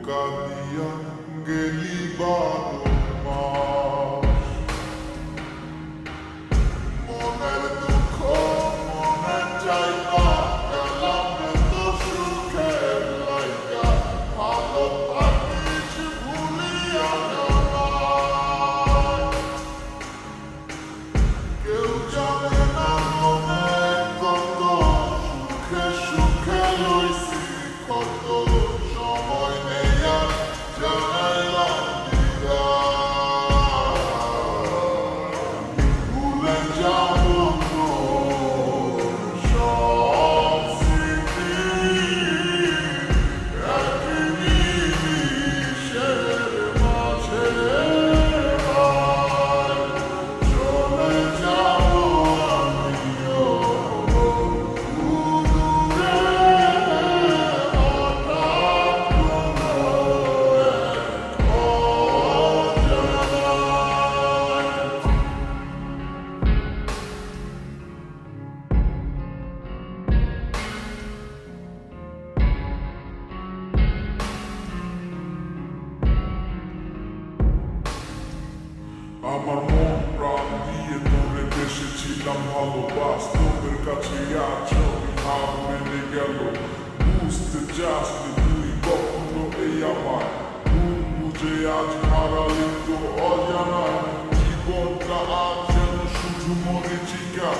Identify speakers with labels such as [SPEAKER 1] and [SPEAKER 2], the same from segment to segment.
[SPEAKER 1] ধোঁকা দিয়া গেলি 12 মাস। মনের দুঃখ মনে চাইবা গেলাম এত সুখের লাইগা, ভালো থাকিস ভুলিয়া গেলাম। কেউ জানে না মনে কত সুখে সুখে লইছি কত, সময় নেই আর জানাইলাম বিদায়। ভুলে যাবো তোর সব স্মৃতি, এক নিমিষের মাঝে হায়। চলে যাবো আমিও দূরে, হঠাৎ কোনো এক অজানায়। আমার মন প্রাণ দিয়ে তোরে বেসেছিলাম, ভালোবাস্তবের কাছে আজ হার মেনে গেল। বুঝতে চাসনি তুই কখনো এই আমার ভুল বুঝে আজ হারালি তো অজানায়। জীবনটা আজ যেন শুধু মরীচিকা,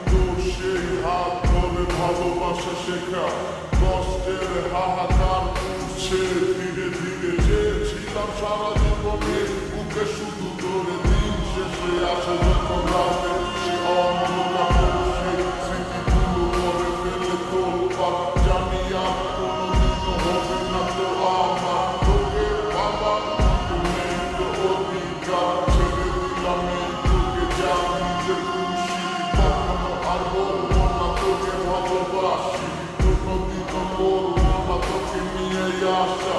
[SPEAKER 1] তোর সেই হাত ধরে ভালোবাসা শেখা। কষ্টের হাহাকার উঠছে ধীরে ধীরে, চেয়েছিলাম সারা জীবনে বুকে শুধু ধরে। দিন শেষে আসে যখন রাতে, সে অমনটা সেই স্মৃতিগুলো করে ফেলে তোলপাড়। জানি আর কোনোদিনও হবে না তো আমার তোকে পাবার মতো নেই তো অধিকার। ছেড়ে দিলাম এই তোকে যা নিজের খুশি, কখনো আর বলবো না তোকে ভালোবাসি, কোনোদিনও করবো না তোকে নিয়ে আসা।